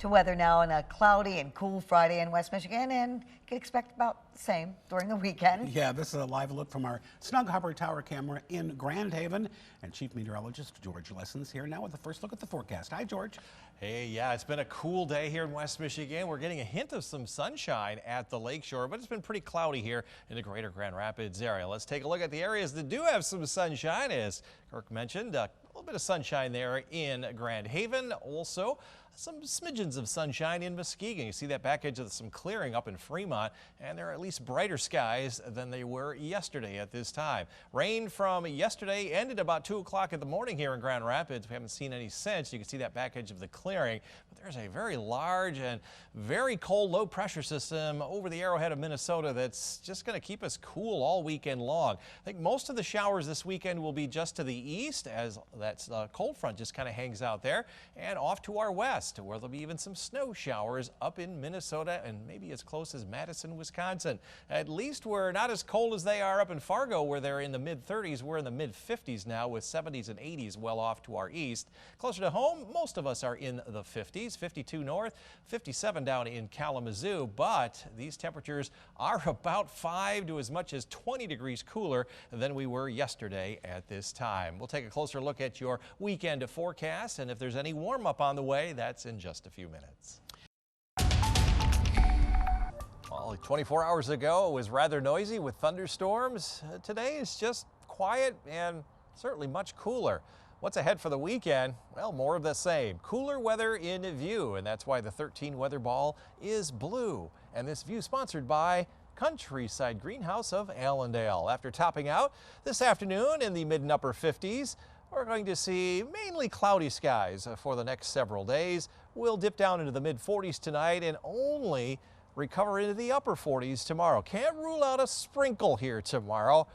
to weather now on a cloudy and cool Friday in West Michigan, and you can expect about the same during the weekend. Yeah, this is a live look from our Snug Harbor Tower camera in Grand Haven. And Chief Meteorologist George Lessons here now with the first look at the forecast. Hi, George. Hey, yeah, it's been a cool day here in West Michigan. We're getting a hint of some sunshine at the lakeshore, but it's been pretty cloudy here in the greater Grand Rapids area. Let's take a look at the areas that do have some sunshine. As Kirk mentioned, a little bit of sunshine there in Grand Haven. Also, some smidgens of sunshine in Muskegon. You see that back edge of some clearing up in Fremont, and there are at least brighter skies than they were yesterday at this time. Rain from yesterday ended about 2 o'clock in the morning here in Grand Rapids. We haven't seen any since. You can see that back edge of the clearing, but there's a very large and very cold low pressure system over the arrowhead of Minnesota that's just going to keep us cool all weekend long. I think most of the showers this weekend will be just to the east, as that cold front just kind of hangs out there, and off to our west, where there'll be even some snow showers up in Minnesota and maybe as close as Madison, Wisconsin. At least we're not as cold as they are up in Fargo, where they're in the mid-30s. We're in the mid-50s now, with 70s and 80s well off to our east. Closer to home, most of us are in the 50s, 52 north, 57 down in Kalamazoo, but these temperatures are about 5 to as much as 20 degrees cooler than we were yesterday at this time. We'll take a closer look at your weekend forecast, and if there's any warm up on the way, that's in just a few minutes. Well, 24 hours ago, it was rather noisy with thunderstorms. Today is just quiet and certainly much cooler. What's ahead for the weekend? Well, more of the same. Cooler weather in view, and that's why the 13 weather ball is blue. And this view sponsored by Countryside Greenhouse of Allendale. After topping out this afternoon in the mid and upper 50s, we're going to see mainly cloudy skies for the next several days. We'll dip down into the mid-40s tonight and only recover into the upper 40s tomorrow. Can't rule out a sprinkle here tomorrow,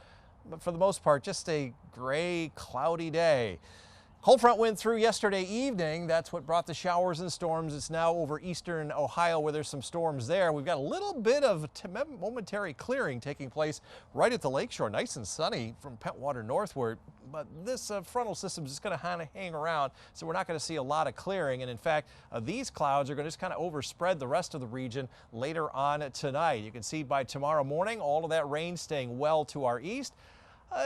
but for the most part, just a gray, cloudy day. Cold front went through yesterday evening. That's what brought the showers and storms. It's now over eastern Ohio where there's some storms there. We've got a little bit of momentary clearing taking place right at the lakeshore. Nice and sunny from Pentwater northward, but this frontal system is just going to kind of hang around, so we're not going to see a lot of clearing. And in fact, these clouds are going to just kind of overspread the rest of the region later on tonight. You can see by tomorrow morning, all of that rain staying well to our east.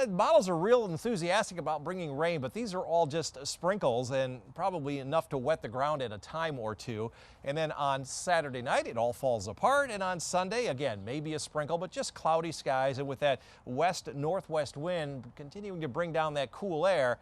Models are real enthusiastic about bringing rain, but these are all just sprinkles and probably enough to wet the ground at a time or two. And then on Saturday night, it all falls apart. And on Sunday, again, maybe a sprinkle, but just cloudy skies. And with that west-northwest wind continuing to bring down that cool air,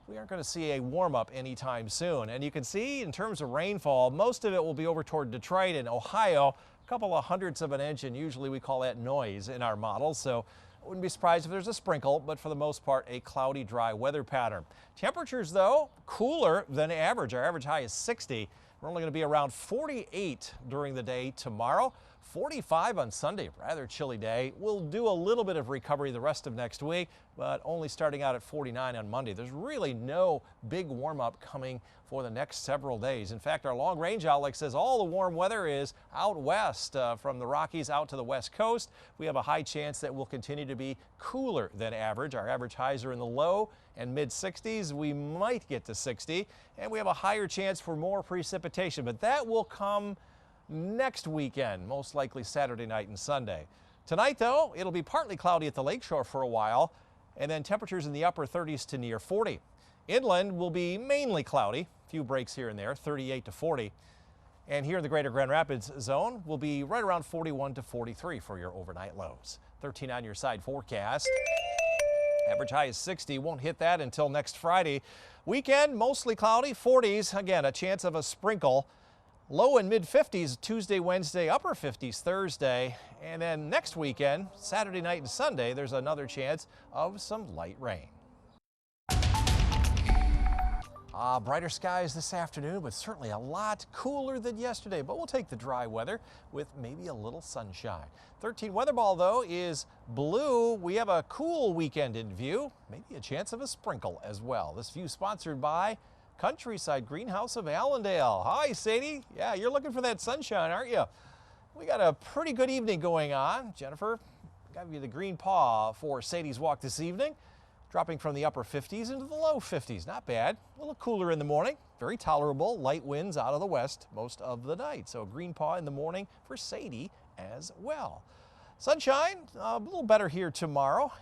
we aren't going to see a warm-up anytime soon. And you can see in terms of rainfall, most of it will be over toward Detroit and Ohio, a couple of hundredths of an inch, and usually we call that noise in our models. So I wouldn't be surprised if there's a sprinkle, but for the most part, a cloudy, dry weather pattern. Temperatures, though, cooler than average. Our average high is 60. We're only going to be around 48 during the day tomorrow. 45 on Sunday, rather chilly day. We'll do a little bit of recovery the rest of next week, but only starting out at 49 on Monday. There's really no big warm up coming for the next several days. In fact, our long range outlook says all the warm weather is out west from the Rockies out to the west coast. We have a high chance that will continue to be cooler than average. Our average highs are in the low and mid 60s. We might get to 60, and we have a higher chance for more precipitation, but that will come next weekend, most likely Saturday night and Sunday. Tonight, though, it'll be partly cloudy at the lakeshore for a while, and then temperatures in the upper 30s to near 40. Inland will be mainly cloudy, a few breaks here and there, 38 to 40. And here in the greater Grand Rapids zone, will be right around 41 to 43 for your overnight lows. 13 on your side forecast. Average high is 60. Won't hit that until next Friday. Weekend, mostly cloudy, 40s. Again, a chance of a sprinkle. Low and mid 50s Tuesday, Wednesday, upper 50s Thursday. And then next weekend, Saturday night and Sunday, there's another chance of some light rain. Brighter skies this afternoon, but certainly a lot cooler than yesterday. But we'll take the dry weather with maybe a little sunshine. 13 weather ball, though, is blue. We have a cool weekend in view, maybe a chance of a sprinkle as well. This view sponsored by Countryside Greenhouse of Allendale. Hi, Sadie. Yeah, you're looking for that sunshine, aren't you? We got a pretty good evening going on. Jennifer, got you the green paw for Sadie's walk this evening. dropping from the upper 50s into the low 50s. Not bad. A little cooler in the morning. Very tolerable. Light winds out of the west most of the night. So green paw in the morning for Sadie as well. Sunshine, a little better here tomorrow.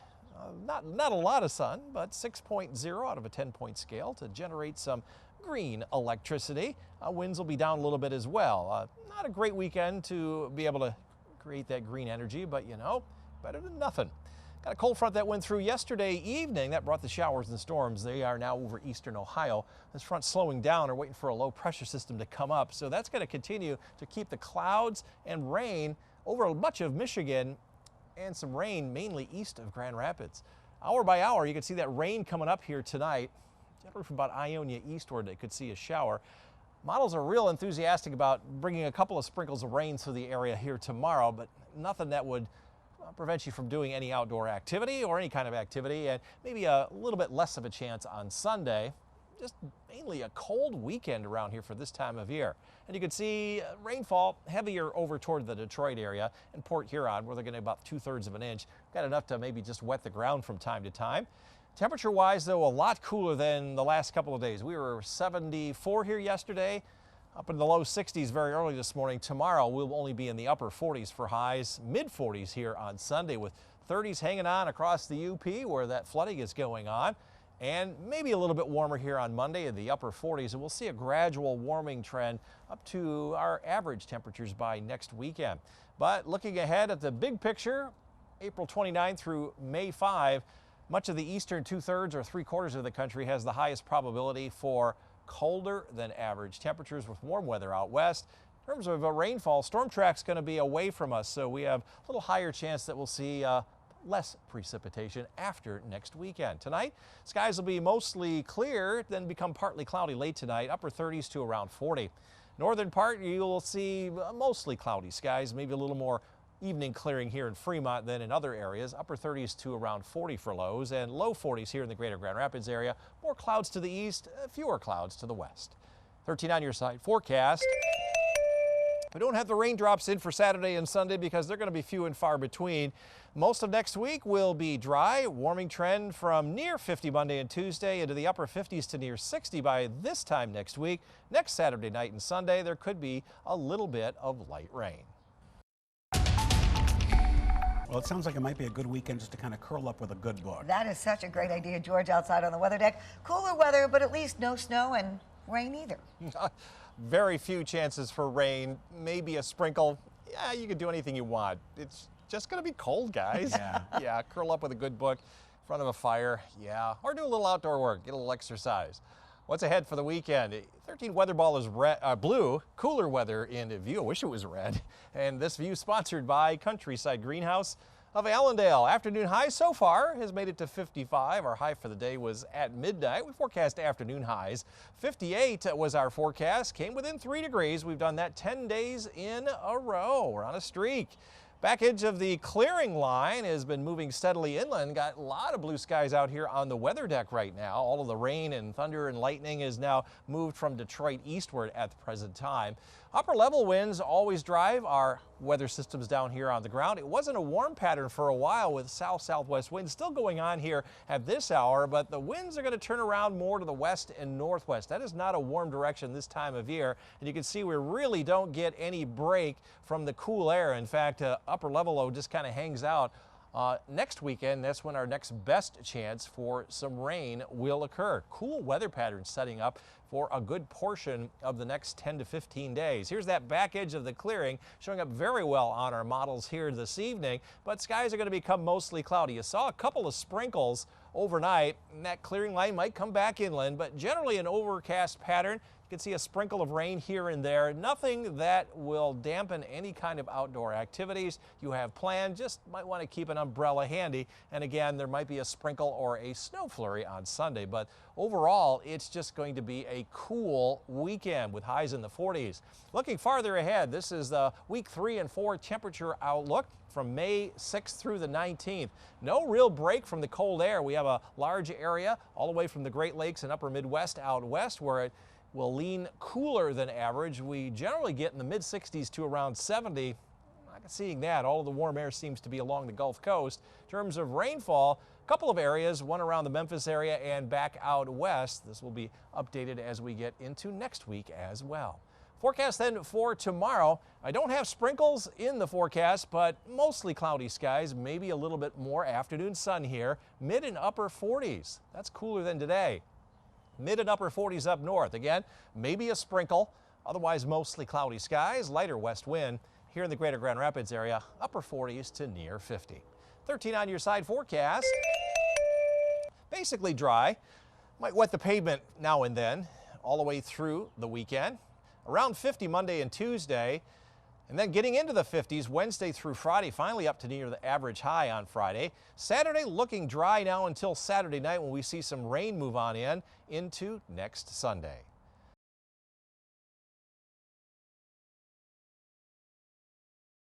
Not a lot of sun, but 6.0 out of a 10-point scale to generate some green electricity. Winds will be down a little bit as well. Not a great weekend to be able to create that green energy, but you know, better than nothing. Got a cold front that went through yesterday evening that brought the showers and storms. They are now over eastern Ohio. This front slowing down or waiting for a low pressure system to come up. So that's going to continue to keep the clouds and rain over much of Michigan, and some rain mainly east of Grand Rapids. Hour by hour, you can see that rain coming up here tonight. Generally from about Ionia eastward, they could see a shower. Models are real enthusiastic about bringing a couple of sprinkles of rain through the area here tomorrow, but nothing that would prevent you from doing any outdoor activity or any kind of activity, and maybe a little bit less of a chance on Sunday. Just mainly a cold weekend around here for this time of year. And you can see rainfall heavier over toward the Detroit area and Port Huron, where they're getting about 2/3 of an inch. Got enough to maybe just wet the ground from time to time. Temperature-wise, though, a lot cooler than the last couple of days. We were 74 here yesterday, up in the low 60s very early this morning. Tomorrow, we'll only be in the upper 40s for highs, mid-40s here on Sunday, with 30s hanging on across the UP where that flooding is going on. And maybe a little bit warmer here on Monday in the upper 40s, and we'll see a gradual warming trend up to our average temperatures by next weekend. But looking ahead at the big picture, April 29 through May 5, much of the eastern 2/3 or 3/4 of the country has the highest probability for colder than average temperatures with warm weather out west. In terms of rainfall, storm track's going to be away from us, so we have a little higher chance that we'll see less precipitation after next weekend. Tonight, skies will be mostly clear, then become partly cloudy late tonight, upper 30s to around 40. Northern part, you'll see mostly cloudy skies, maybe a little more evening clearing here in Fremont than in other areas, upper 30s to around 40 for lows, and low 40s here in the greater Grand Rapids area. More clouds to the east, fewer clouds to the west. 13 on your side forecast. We don't have the raindrops in for Saturday and Sunday because they're going to be few and far between. Most of next week will be dry, warming trend from near 50 Monday and Tuesday into the upper 50s to near 60 by this time next week. Next Saturday night and Sunday, there could be a little bit of light rain. Well, it sounds like it might be a good weekend just to kind of curl up with a good book. That is such a great idea, George, outside on the weather deck. Cooler weather, but at least no snow and rain either. Very few chances for rain, maybe a sprinkle. Yeah, you can do anything you want. It's just going to be cold, guys. Yeah. Yeah, curl up with a good book in front of a fire. Yeah, or do a little outdoor work, get a little exercise. What's ahead for the weekend? 13 weather ball is blue, cooler weather in view. I wish it was red. And this view sponsored by Countryside Greenhouse of Allendale. Afternoon high so far has made it to 55. Our high for the day was at midnight. We forecast afternoon highs. 58 was our forecast, came within 3 degrees. We've done that 10 days in a row. We're on a streak. Back edge of the clearing line has been moving steadily inland. Got a lot of blue skies out here on the weather deck right now. All of the rain and thunder and lightning is now moved from Detroit eastward at the present time. Upper level winds always drive our weather systems down here on the ground. It wasn't a warm pattern for a while with south-southwest winds still going on here at this hour, but the winds are going to turn around more to the west and northwest. That is not a warm direction this time of year, and you can see we really don't get any break from the cool air. In fact, upper level low just kind of hangs out. Next weekend, that's when our next best chance for some rain will occur. Cool weather patterns setting up for a good portion of the next 10 to 15 days. Here's that back edge of the clearing showing up very well on our models here this evening, but skies are going to become mostly cloudy. You saw a couple of sprinkles overnight, and that clearing line might come back inland, but generally an overcast pattern. You can see a sprinkle of rain here and there. Nothing that will dampen any kind of outdoor activities you have planned. Just might want to keep an umbrella handy. And again, there might be a sprinkle or a snow flurry on Sunday. But overall, it's just going to be a cool weekend with highs in the 40s. Looking farther ahead, this is the week 3 and 4 temperature outlook from May 6th through the 19th. No real break from the cold air. We have a large area all the way from the Great Lakes and upper Midwest out west where it will lean cooler than average. We generally get in the mid 60s to around 70. Not seeing that. All of the warm air seems to be along the Gulf Coast. In terms of rainfall, couple of areas, one around the Memphis area and back out west. This will be updated as we get into next week as well. Forecast then for tomorrow. I don't have sprinkles in the forecast, but mostly cloudy skies, maybe a little bit more afternoon sun here. Mid and upper 40s. That's cooler than today. Mid and upper 40s up north. Again, maybe a sprinkle. Otherwise, mostly cloudy skies, lighter west wind. Here in the greater Grand Rapids area, upper 40s to near 50. 13 on your side forecast. Basically dry. Might wet the pavement now and then, all the way through the weekend. Around 50 Monday and Tuesday, and then getting into the 50s Wednesday through Friday, finally up to near the average high on Friday. Saturday looking dry now until Saturday night when we see some rain move on in into next Sunday.